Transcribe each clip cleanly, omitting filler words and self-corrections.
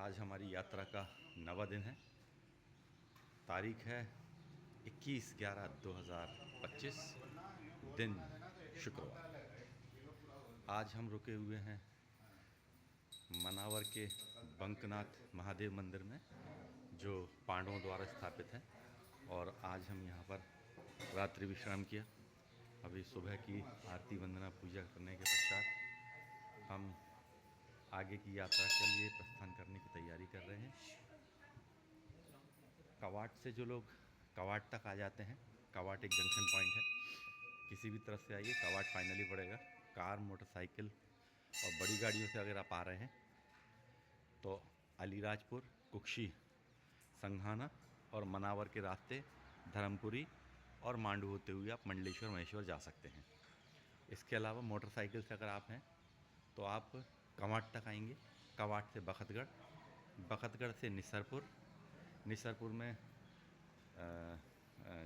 आज हमारी यात्रा का 9वां दिन है। तारीख है 21/11/2025, दिन शुक्रवार। आज हम रुके हुए हैं मनावर के बंकनाथ महादेव मंदिर में, जो पांडवों द्वारा स्थापित है। और आज हम यहाँ पर रात्रि विश्राम किया। अभी सुबह की आरती वंदना पूजा करने के पश्चात हम आगे की यात्रा के लिए प्रस्थान करने की तैयारी कर रहे हैं। कवाट से जो लोग कवाट तक आ जाते हैं, कवाट एक जंक्शन पॉइंट है, किसी भी तरफ से आइए, कवाट फाइनली पड़ेगा। कार, मोटरसाइकिल और बड़ी गाड़ियों से अगर आप आ रहे हैं तो अलीराजपुर, कुक्षी, संघाना और मनावर के रास्ते धर्मपुरी और मांडू होते हुए आप मंडलेश्वर महेश्वर जा सकते हैं। इसके अलावा मोटरसाइकिल से अगर आप हैं तो आप कवाट तक आएंगे, कवाट से बखतगढ़, बखतगढ़ से निसरपुर, निसरपुर में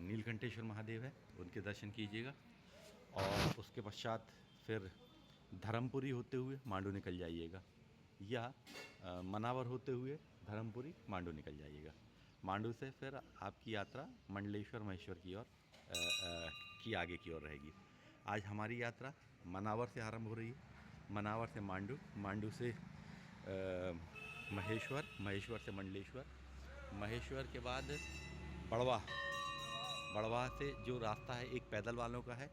नीलकंठेश्वर महादेव है, उनके दर्शन कीजिएगा। और उसके पश्चात फिर धर्मपुरी होते हुए मांडू निकल जाइएगा, या मनावर होते हुए धर्मपुरी मांडू निकल जाइएगा। मांडू से फिर आपकी यात्रा मंडलेश्वर महेश्वर की ओर की आगे की ओर रहेगी। आज हमारी यात्रा मनावर से आरंभ हो रही है, मनावर से मांडू, मांडू से महेश्वर, महेश्वर से मंडलेश्वर, महेश्वर के बाद बड़वा, बड़वा से जो रास्ता है एक पैदल वालों का है,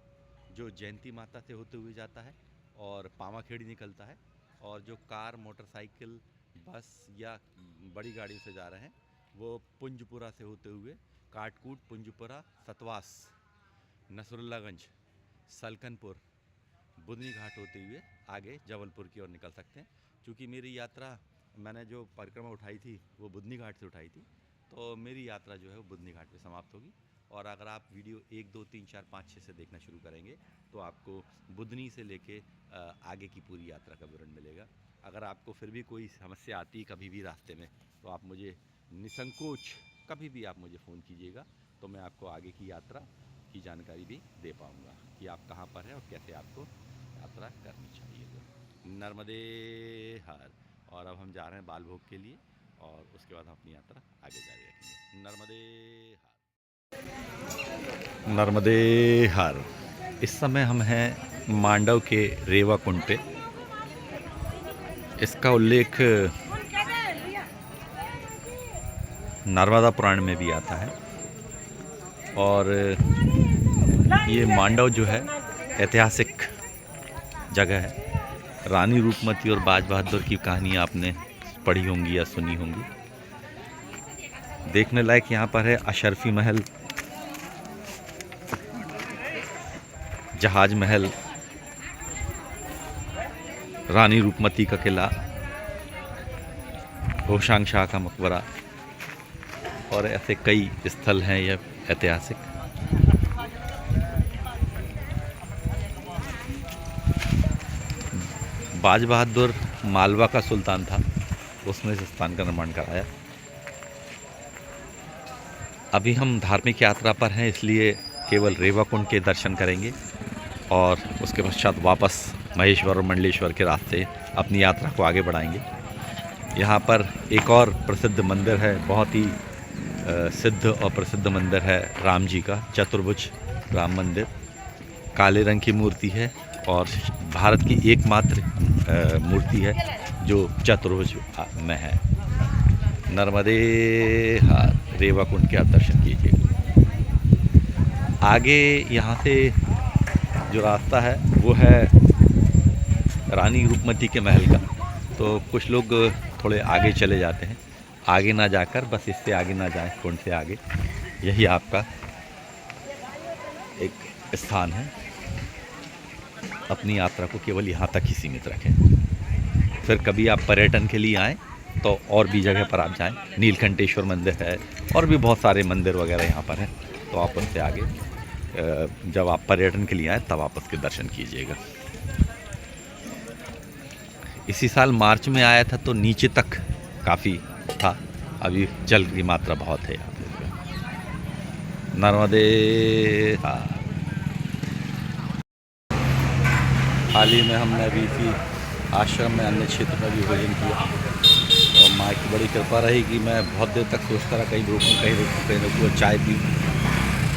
जो जयंती माता से होते हुए जाता है और पावाखेड़ी निकलता है। और जो कार, मोटरसाइकिल, बस या बड़ी गाड़ी से जा रहे हैं वो पुंजपुरा से होते हुए काटकूट, पुंजपुरा, सतवास, नसरुल्लागंज, सलकनपुर, बुधनी घाट होते हुए आगे जबलपुर की ओर निकल सकते हैं। क्योंकि मेरी यात्रा, मैंने जो परिक्रमा उठाई थी वो बुधनी घाट से उठाई थी, तो मेरी यात्रा जो है वो बुधनी घाट पे समाप्त होगी। और अगर आप वीडियो 1, 2, 3, 4, 5, 6 से देखना शुरू करेंगे तो आपको बुधनी से लेके आगे की पूरी यात्रा का विवरण मिलेगा। अगर आपको फिर भी कोई समस्या आती है कभी भी रास्ते में, तो आप मुझे निसंकोच कभी भी आप मुझे फ़ोन कीजिएगा, तो मैं आपको आगे की यात्रा की जानकारी भी दे पाऊँगा कि आप कहाँ पर हैं और कैसे आपको यात्रा करनी चाहिए। नर्मदे हर। और अब हम जा रहे हैं बाल भोग के लिए, और उसके बाद हम अपनी यात्रा आगे जारी रखेंगे। नर्मदे हर, नर्मदे हर। इस समय हम हैं मांडव के रेवा कुंड पे। इसका उल्लेख नर्मदा पुराण में भी आता है। और ये मांडव जो है ऐतिहासिक जगह है। रानी रूपमती और बाज बहादुर की कहानी आपने पढ़ी होंगी या सुनी होंगी। देखने लायक यहाँ पर है अशरफी महल, जहाज महल, रानी रूपमती का किला, होशांग शाह का मकबरा, और ऐसे कई स्थल हैं यह ऐतिहासिक। बाज बहादुर मालवा का सुल्तान था, उसने इस स्थान का निर्माण कराया। अभी हम धार्मिक यात्रा पर हैं, इसलिए केवल रेवा कुंड के दर्शन करेंगे और उसके पश्चात वापस महेश्वर और मंडलेश्वर के रास्ते अपनी यात्रा को आगे बढ़ाएंगे। यहाँ पर एक और प्रसिद्ध मंदिर है, बहुत ही सिद्ध और प्रसिद्ध मंदिर है राम जी का, चतुर्भुज राम मंदिर। काले रंग की मूर्ति है और भारत की एकमात्र मूर्ति है जो चतुर्भुज में है। नर्मदे हर। रेवा कुंड के आप दर्शन कीजिए। आगे यहाँ से जो रास्ता है वो है रानी रूपमती के महल का, तो कुछ लोग थोड़े आगे चले जाते हैं। आगे ना जाकर बस इससे आगे ना जाएं, कुंड से आगे, यही आपका एक स्थान है। अपनी यात्रा को केवल यहाँ तक ही सीमित रखें। फिर कभी आप पर्यटन के लिए आएँ तो और भी जगह पर आप जाएं। नीलकंठेश्वर मंदिर है और भी बहुत सारे मंदिर वगैरह यहाँ पर हैं, तो आप उससे आगे जब आप पर्यटन के लिए आएँ तब आप उसके दर्शन कीजिएगा। इसी साल मार्च में आया था तो need तक काफ़ी था, अभी जल की मात्रा बहुत है यहाँ पे। नर्मदे हर। हाल ही में हमने अभी इसी आश्रम में, अन्य क्षेत्र में भी भोजन किया, और माँ की बड़ी कृपा रही कि मैं बहुत देर तक सोचता रहा, कहीं रोकूँ कहीं रोकूँ कहीं रोकूँ और चाय पीऊँ,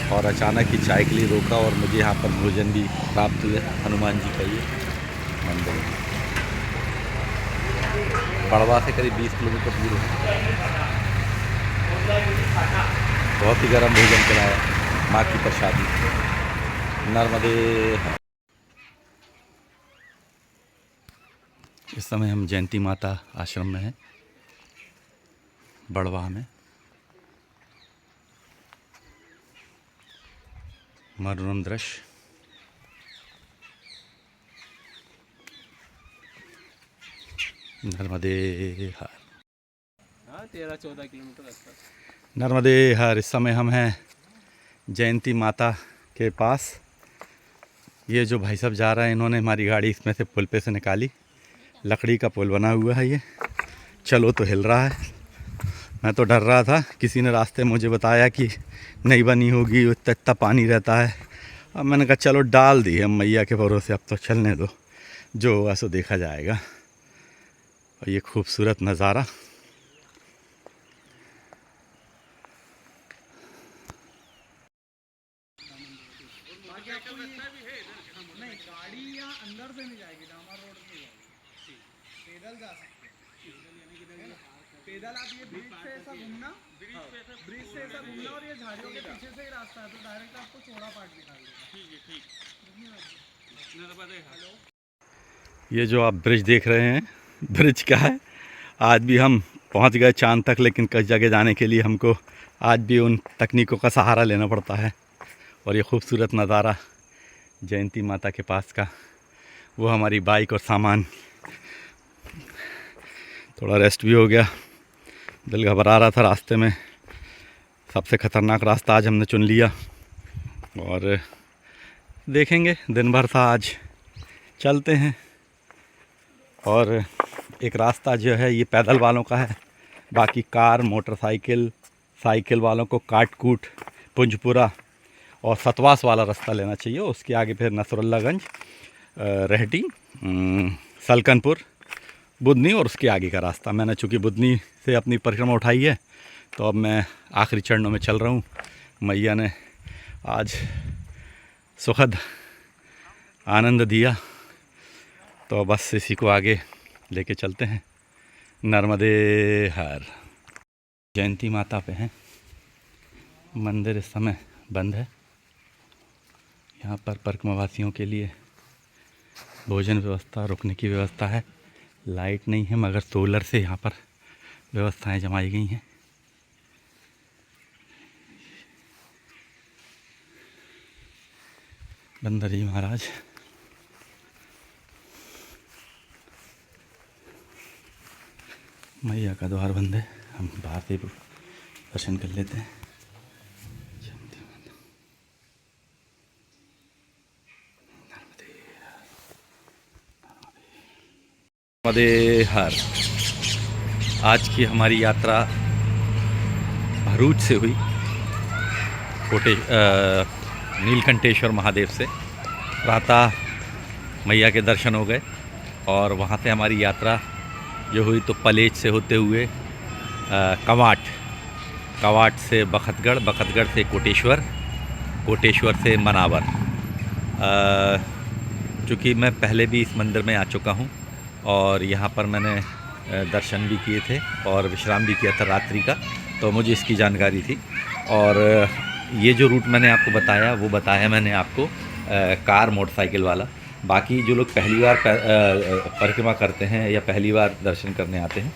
और अचानक ही चाय के लिए रोका और मुझे यहाँ पर भोजन भी प्राप्त हुआ। हनुमान जी का ये मंदिर है। बड़वा से करीब 20 किलोमीटर दूर है। बहुत ही गर्म भोजन कराया, माँ की प्रसादी। नर्मदे। इस समय हम जयंती माता आश्रम में हैं, बड़वा में। मनोरम दृश्य। नर्मदे हर। 13-14 किलोमीटर रास्ता। नर्मदे हर। इस समय हम हैं जयंती माता के पास। ये जो भाई साहब जा रहे हैं, इन्होंने हमारी गाड़ी इसमें से पुल पे से निकाली। लकड़ी का पुल बना हुआ है ये, चलो तो हिल रहा है। मैं तो डर रहा था, किसी ने रास्ते में मुझे बताया कि नहीं बनी होगी, इतना पानी रहता है। अब मैंने कहा चलो डाल दी हम मैया के भरोसे, अब तो चलने दो, जो होगा सो देखा जाएगा। और ये खूबसूरत नज़ारा। नहीं, गाड़ी यहाँ अंदर से नहीं जाएगी, डामर रोड से जाएगी। पैदल जा सकते हैं। पैदल आप ये ब्रिज से ऐसा घूमना, ब्रिज से ऐसा घूमना, और ये झाड़ियों के पीछे से ही रास्ता है, तो डायरेक्ट आपको चौड़ा पार्ट दिखा देगा। ये जो आप ब्रिज देख रहे हैं, ब्रिज क्या है। आज भी हम पहुंच गए चांद तक, लेकिन कई जगह जाने के लिए हमको आज भी उन तकनीकों का सहारा लेना पड़ता है। और ये खूबसूरत नज़ारा जयंती माता के पास का, वो हमारी बाइक और सामान। थोड़ा रेस्ट भी हो गया, दिल घबरा रहा था रास्ते में। सबसे ख़तरनाक रास्ता आज हमने चुन लिया, और देखेंगे, दिन भर था आज, चलते हैं। और एक रास्ता जो है ये पैदल वालों का है, बाकी कार मोटरसाइकिल साइकिल वालों को काटकूट पुंजपुरा और सतवास वाला रास्ता लेना चाहिए। उसके आगे फिर नसरुल्लागंज, रहटी, सलकनपुर, बुधनी, और उसके आगे का रास्ता। मैंने चूँकि बुधनी से अपनी परिक्रमा उठाई है, तो अब मैं आखिरी चरणों में चल रहा हूँ। मैया ने आज सुखद आनंद दिया, तो बस इसी को आगे लेके चलते हैं। नर्मदे हर। जयंती माता पे हैं। मंदिर इस समय बंद है। यहाँ पर परिक्रमावासियों के लिए भोजन व्यवस्था, रुकने की व्यवस्था है। लाइट नहीं है, मगर सोलर से यहाँ पर व्यवस्थाएं जमाई गई हैं। बंदरी महाराज। मैया का द्वार बंद है, हम बाहर से दर्शन कर लेते हैं। नर्मदे हर। आज की हमारी यात्रा भरूच से हुई, नीलकंठेश्वर महादेव से। प्रातः मैया के दर्शन हो गए, और वहाँ से हमारी यात्रा जो हुई तो पलेच से होते हुए कवाट से बखतगढ़, बखतगढ़ से कोटेश्वर, कोटेश्वर से मनावर। चूँकि मैं पहले भी इस मंदिर में आ चुका हूँ, और यहाँ पर मैंने दर्शन भी किए थे और विश्राम भी किया था रात्रि का, तो मुझे इसकी जानकारी थी। और ये जो रूट मैंने आपको बताया, वो बताया मैंने आपको कार मोटरसाइकिल वाला। बाकी जो लोग पहली बार परिक्रमा करते हैं या पहली बार दर्शन करने आते हैं,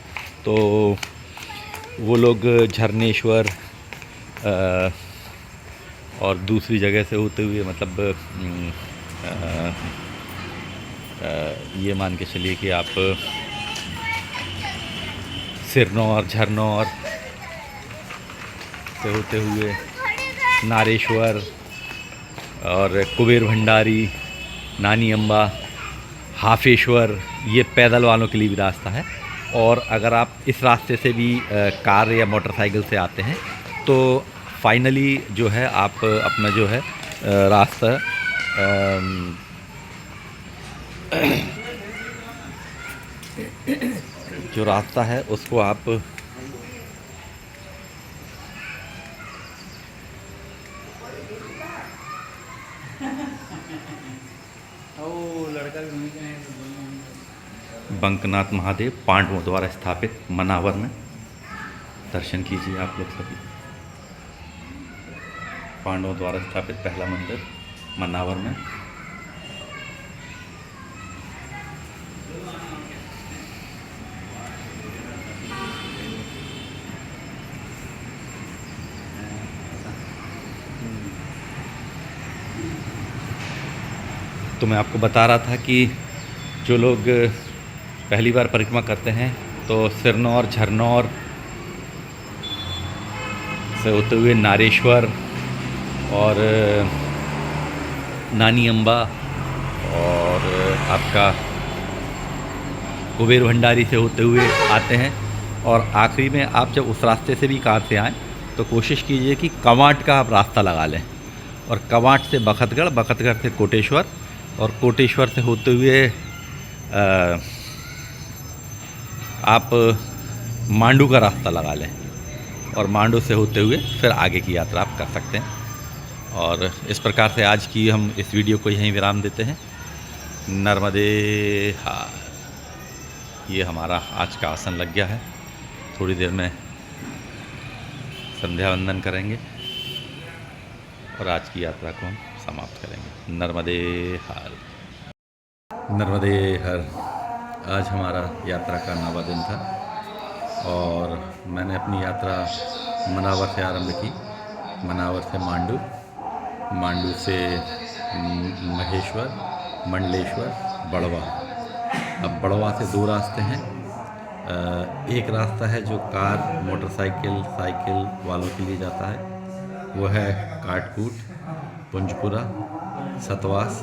तो वो लोग झरनेश्वर और दूसरी जगह से होते हुए, मतलब ये मान के चलिए कि आप सिरनौर, झरनौर से होते हुए नारेश्वर और कुबेर भंडारी, नानी अम्बा, हाफेश्वर, ये पैदल वालों के लिए भी रास्ता है। और अगर आप इस रास्ते से भी कार या मोटरसाइकिल से आते हैं, तो फाइनली जो है आप अपना जो है रास्ता जो रास्ता है उसको आप बंकनाथ महादेव पांडवों द्वारा स्थापित मनावर में दर्शन कीजिए आप लोग सभी। पांडवों द्वारा स्थापित पहला मंदिर मनावर में। तो मैं आपको बता रहा था कि जो लोग पहली बार परिक्रमा करते हैं तो सिरनौर झरनौर से होते हुए नारेश्वर और नानी अम्बा और आपका कुबेर भंडारी से होते हुए आते हैं, और आखिरी में आप जब उस रास्ते से भी कार से आएँ तो कोशिश कीजिए कि कवाट का आप रास्ता लगा लें, और कवाट से बखतगढ़, बखतगढ़ से कोटेश्वर, और कोटेश्वर से होते हुए आप मांडू का रास्ता लगा लें, और मांडू से होते हुए फिर आगे की यात्रा आप कर सकते हैं। और इस प्रकार से आज की हम इस वीडियो को यहीं विराम देते हैं। नर्मदे हार। ये हमारा आज का आसन लग गया है। थोड़ी देर में संध्या वंदन करेंगे और आज की यात्रा को हम समाप्त करेंगे। नर्मदे हर। नर्मदे हर। आज हमारा यात्रा का 9वां दिन था और मैंने अपनी यात्रा मनावर से आरंभ की। मनावर से मांडू, मांडू से महेश्वर, मंडलेश्वर, बड़वा। अब बड़वा से 2 रास्ते हैं। एक रास्ता है जो कार, मोटरसाइकिल, साइकिल वालों के लिए जाता है, वो है काटकूट, पुंजपुरा, सतवास,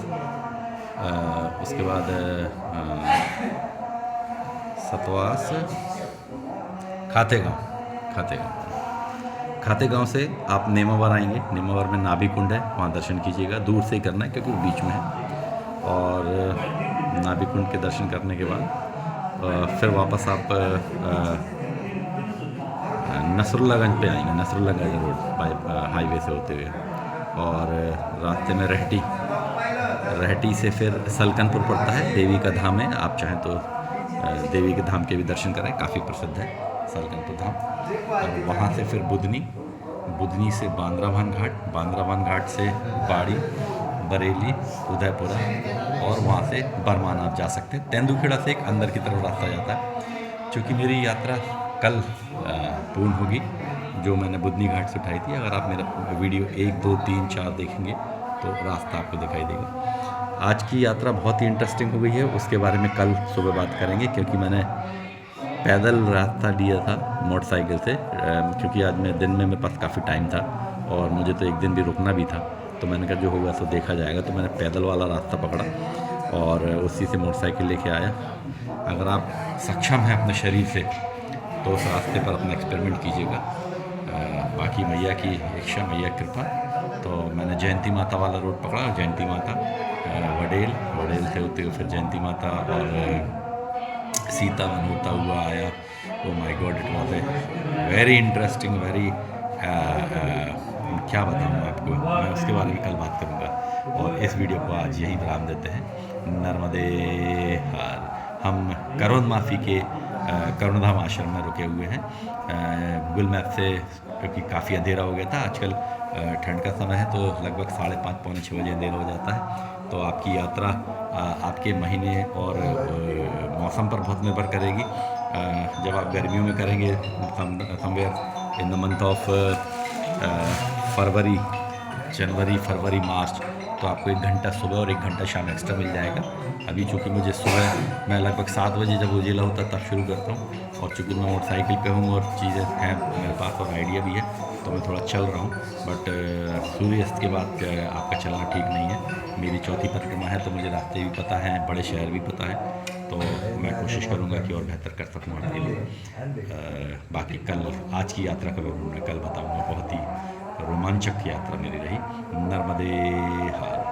उसके बाद सतवास, खातेगांव से आप नेमावर आएंगे। नेमावर में नाभि कुंड है, वहाँ दर्शन कीजिएगा। दूर से ही करना है क्योंकि वो बीच में है। और नाभि कुंड के दर्शन करने के बाद फिर वापस आप नसरुल्लागंज पे आएंगे। नसरुल्लागंज रोड बाई हाईवे से होते हुए, और रास्ते में रहटी से फिर सलकनपुर पड़ता है। देवी का धाम है, आप चाहें तो देवी के धाम के भी दर्शन करें, काफ़ी प्रसिद्ध है सलकनपुर धाम। और वहाँ से फिर बुधनी से बांद्राभान घाट, बांद्राभान घाट से बाड़ी, बरेली, उदयपुरा, और वहाँ से बरमान आप जा सकते हैं। तेंदुखेड़ा से एक अंदर की तरफ रास्ता जाता है। चूँकि मेरी यात्रा कल पूर्ण होगी, जो मैंने बुधनी घाट से उठाई थी। अगर आप मेरा वीडियो 1, 2, 3, 4 देखेंगे तो रास्ता आपको दिखाई देगा। आज की यात्रा बहुत ही इंटरेस्टिंग हो गई है, उसके बारे में कल सुबह बात करेंगे, क्योंकि मैंने पैदल रास्ता लिया था मोटरसाइकिल से, क्योंकि आज मैं दिन में मेरे पास काफ़ी टाइम था और मुझे तो एक दिन भी रुकना भी था। तो मैंने कहा जो होगा सो देखा जाएगा। तो मैंने पैदल वाला रास्ता पकड़ा और उसी से मोटरसाइकिल लेके आया। अगर आप सक्षम हैं अपने शरीर से तो उस रास्ते पर अपना एक्सपेरिमेंट कीजिएगा। बाकी मैया की इच्छा, मैया कृपा। तो मैंने जयंती माता वाला रोड पकड़ा, जयंती माता, वडेल से होते हुए फिर जयंती माता और सीतावन होता हुआ आया। Oh my God, it was a very interesting, very क्या बताऊँ आपको, मैं उसके बारे में कल बात करूँगा। और इस वीडियो को आज यहीं विराम देते हैं। नर्मदे हर। हम करोनमाफी के करुणधाम आश्रम में रुके हुए हैं। गूगल मैप से, क्योंकि काफ़ी अंधेरा हो गया था, आजकल ठंड का समय है तो लगभग 5:30 पौने 6 बजे अंधेरा हो जाता है। तो आपकी यात्रा आपके महीने और मौसम पर बहुत निर्भर करेगी। जब आप गर्मियों में करेंगे somewhere in the month of January, February, March, तो आपको 1 घंटा सुबह और 1 घंटा शाम एक्स्ट्रा मिल जाएगा। अभी चूँकि मुझे सुबह मैं लगभग 7 बजे जब उजिला होता तब शुरू करता हूँ, और चूँकि मैं मोटरसाइकिल पे हूँ और चीज़ें हैं मेरे पास और आइडिया भी है, तो मैं थोड़ा चल रहा हूँ। बट सूर्यास्त के बाद आपका चलना ठीक नहीं है। मेरी 4थी परिक्रमा है तो मुझे रास्ते भी पता हैं, बड़े शहर भी पता है, तो मैं कोशिश करूँगा कि और बेहतर कर सकूँ आपके लिए। बाकी कल आज की यात्रा का विवरण मैं कल बताऊँगा। बहुत ही रोमांचक यात्रा मेरी रही। नर्मदे हर।